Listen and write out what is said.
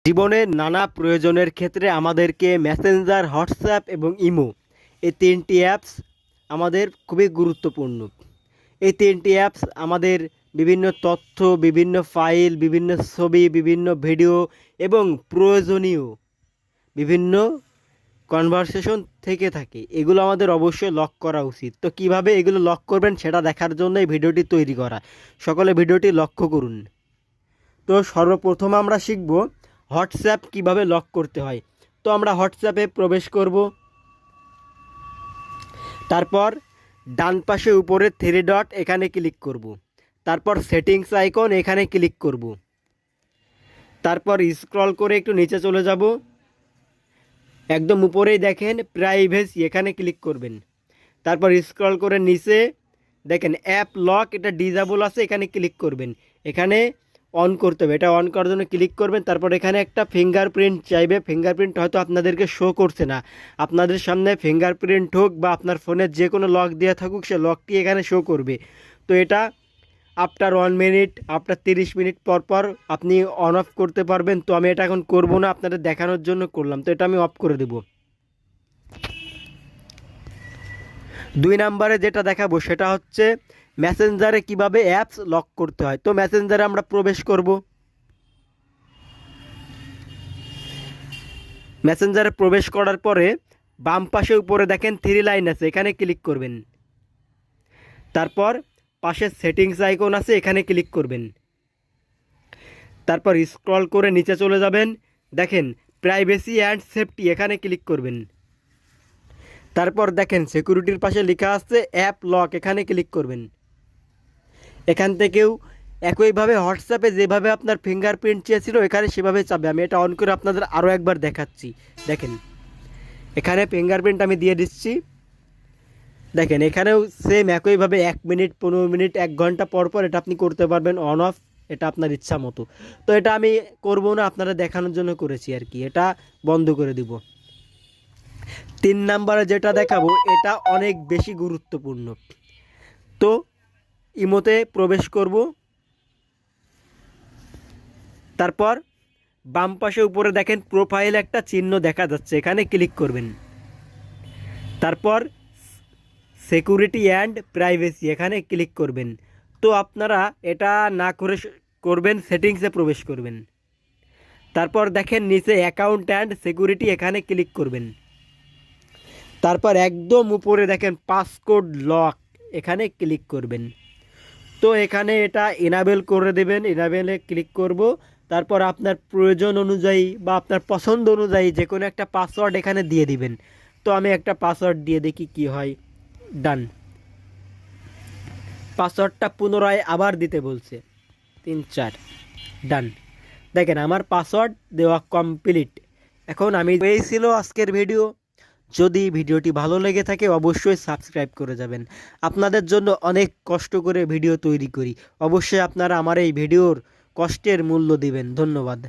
জীবনের নানা প্রয়োজনের ক্ষেত্রে আমাদেরকে মেসেঞ্জার, হোয়াটসঅ্যাপ এবং ইমো এই তিনটি অ্যাপস আমাদের খুবই গুরুত্বপূর্ণ। এই তিনটি অ্যাপস আমাদের বিভিন্ন তথ্য, বিভিন্ন ফাইল, বিভিন্ন ছবি, বিভিন্ন ভিডিও এবং প্রয়োজনীয় বিভিন্ন কনভারসেশন থেকে থাকে। এগুলো আমাদের অবশ্যই লক করা উচিত। তো কিভাবে এগুলো লক করবেন সেটা দেখার জন্য এই ভিডিওটি তৈরি করা। সকলে ভিডিওটি লক্ষ্য করুন। তো সর্বপ্রথম আমরা শিখব হোয়াটসঅ্যাপ কিভাবে লক করতে হয়। তো আমরা হোয়াটসঅ্যাপে প্রবেশ করব। তারপর ডান পাশে উপরে থ্রি ডট এখানে ক্লিক করব। তারপর সেটিংস আইকন এখানে ক্লিক করব। তারপর স্ক্রল করে একটু নিচে চলে যাব। একদম উপরেই দেখেন প্রাইভেসি, এখানে ক্লিক করবেন। তারপর স্ক্রল করে নিচে দেখেন অ্যাপ লক, এটা ডিজেবল আছে, এখানে ক্লিক করবেন। এখানে অন করতে হবে, এটা অন করার জন্য ক্লিক করবেন। তারপর এখানে একটা ফিঙ্গারপ্রিন্ট চাইবে। ফিঙ্গারপ্রিন্ট হয়তো আপনাদেরকে শো করছে না, আপনাদের সামনে ফিঙ্গারপ্রিন্ট হোক বা আপনার ফোনের যে কোনো লক দেওয়া থাকুক, সে লকটি এখানে শো করবে। তো এটা আফটার 1 মিনিট, আফটার 30 মিনিট পর পর আপনি অন অফ করতে পারবেন। তো আমি এটা এখন করব না, আপনাদের দেখানোর জন্য করলাম। তো এটা আমি অফ করে দেব। 2 নম্বরে যেটা দেখাবো সেটা হচ্ছে মেসেঞ্জারে কিভাবে অ্যাপস লক করতে হয়। তো মেসেঞ্জারে আমরা প্রবেশ করব। মেসেঞ্জারে প্রবেশ করার পরে বাম পাশে উপরে দেখেন 3 লাইন আছে, এখানে ক্লিক করবেন। তারপর পাশে সেটিংস আইকন আছে, এখানে ক্লিক করবেন। তারপর স্ক্রল করে নিচে চলে যাবেন, দেখেন প্রাইভেসি অ্যান্ড সেফটি, এখানে ক্লিক করবেন। তারপর দেখেন সিকিউরিটির পাশে লেখা আছে অ্যাপ লক, এখানে ক্লিক করবেন। এখান থেকেও একইভাবে হোয়াটসঅ্যাপে যেভাবে আপনার ফিঙ্গারপ্রিন্ট চেয়েছিল এখানে সেভাবে চাবে। আমি এটা অন করে আপনাদের আরও একবার দেখাচ্ছি। দেখেন এখানে ফিঙ্গারপ্রিন্ট আমি দিয়ে দিচ্ছি। দেখেন এখানেও সেম একইভাবে 1 মিনিট, 15 মিনিট, 1 ঘন্টা পর পর এটা আপনি করতে পারবেন অন অফ, এটা আপনার ইচ্ছা মতো। তো এটা আমি করব না, আপনারা দেখানোর জন্য করেছি আর কি, এটা বন্ধ করে দিব। 3 নম্বরে যেটা দেখাবো এটা অনেক বেশি গুরুত্বপূর্ণ। তো ইমোতে প্রবেশ করব। তারপর বাম পাশে উপরে দেখেন প্রোফাইল একটা চিহ্ন দেখা যাচ্ছে, এখানে ক্লিক করবেন। তারপর সিকিউরিটি অ্যান্ড প্রাইভেসি, এখানে ক্লিক করবেন। তো আপনারা এটা না করে করবেন সেটিংসে প্রবেশ করবেন। তারপর দেখেন নিচে অ্যাকাউন্ট অ্যান্ড সিকিউরিটি, এখানে ক্লিক করবেন। তারপর একদম উপরে দেখেন পাসকোড লক, এখানে ক্লিক করবেন। তো এখানে এটা এনাবেল করে দেবেন, এনাবেলে ক্লিক করব। তারপর আপনার প্রয়োজন অনুযায়ী বা আপনার পছন্দ অনুযায়ী যে কোনো একটা পাসওয়ার্ড এখানে দিয়ে দিবেন। তো আমি একটা পাসওয়ার্ড দিয়ে দেখি কি হয়। ডান। পাসওয়ার্ডটা পুনরায় আবার দিতে বলছে, 3 4। ডান। দেখেন আমার পাসওয়ার্ড দেওয়া কমপ্লিট। এখন এই ছিল আজকের ভিডিও। যদি ভিডিওটি ভালো লেগে থাকে অবশ্যই সাবস্ক্রাইব করে যাবেন। আপনাদের জন্য অনেক কষ্ট করে ভিডিও তৈরি করি, অবশ্যই আপনারা আমার এই ভিডিওর কষ্টের মূল্য দিবেন। ধন্যবাদ।